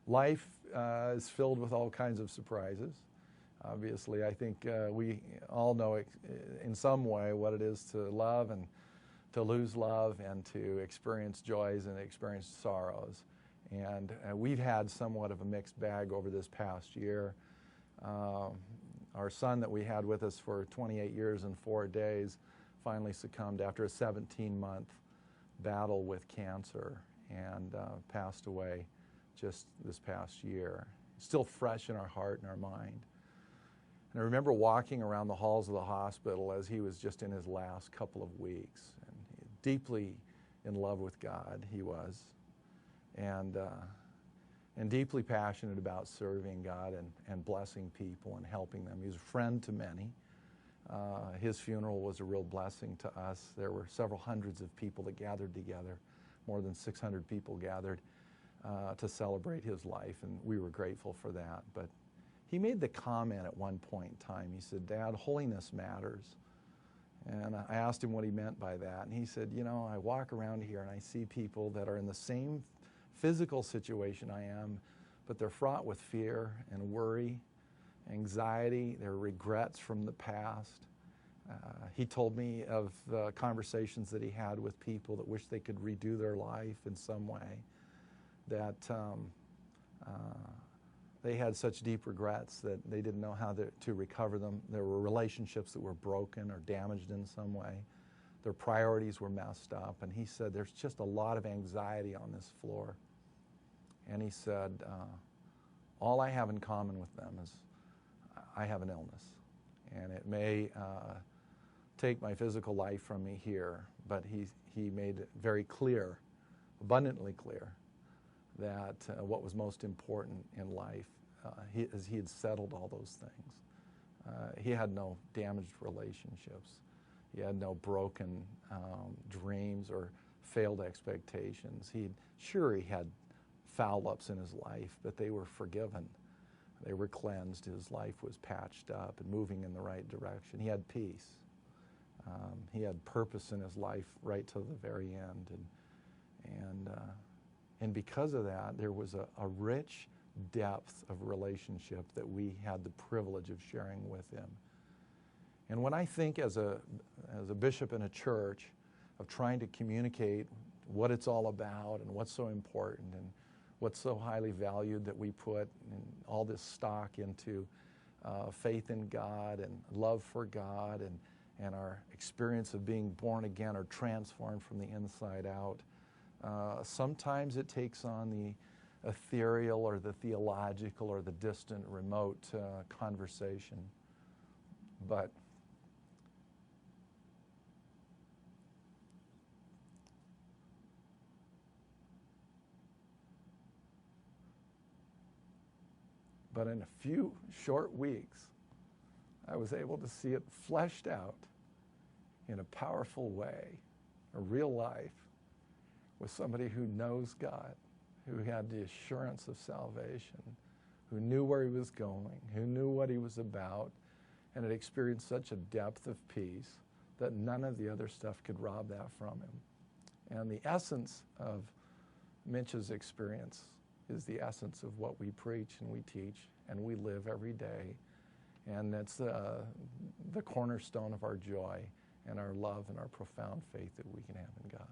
Life is filled with all kinds of surprises. Obviously, I think we all know in some way what it is to love and to lose love and to experience joys and experience sorrows. And we've had somewhat of a mixed bag over this past year. Our son that we had with us for 28 years and 4 days finally succumbed after a 17-month battle with cancer and passed away just this past year. Still fresh in our heart and our mind. And I remember walking around the halls of the hospital as he was just in his last couple of weeks. And deeply in love with God, he was. And deeply passionate about serving God and blessing people and helping them. He was a friend to many. His funeral was a real blessing to us. There were several hundreds of people that gathered together. More than 600 people gathered to celebrate his life, and we were grateful for that. But he made the comment at one point in time. He said, "Dad, holiness matters." And I asked him what he meant by that. And he said, "You know, I walk around here and I see people that are in the same physical situation I am, but they're fraught with fear and worry, anxiety, their regrets from the past." He told me of the conversations that he had with people that wish they could redo their life in some way, that they had such deep regrets that they didn't know how to recover them. There were relationships that were broken or damaged in some way. Their priorities were messed up. And he said, "There's just a lot of anxiety on this floor." And he said, "All I have in common with them is I have an illness. And it may take my physical life from me here," but he made it very clear, abundantly clear, that what was most important in life is he had settled all those things. He had no damaged relationships. He had no broken dreams or failed expectations. Sure, he had foul-ups in his life, but they were forgiven. They were cleansed. His life was patched up and moving in the right direction. He had peace. He had purpose in his life right to the very end. And because of that, there was a rich depth of relationship that we had the privilege of sharing with him. And when I think as a bishop in a church of trying to communicate what it's all about and what's so important and what's so highly valued, that we put in all this stock into faith in God and love for God and our experience of being born again or transformed from the inside out, sometimes it takes on the ethereal or the theological or the distant, remote conversation. But in a few short weeks, I was able to see it fleshed out in a powerful way, a real life, with somebody who knows God, who had the assurance of salvation, who knew where he was going, who knew what he was about, and had experienced such a depth of peace that none of the other stuff could rob that from him. And the essence of Mitch's experience is the essence of what we preach and we teach and we live every day. And that's the cornerstone of our joy and our love and our profound faith that we can have in God.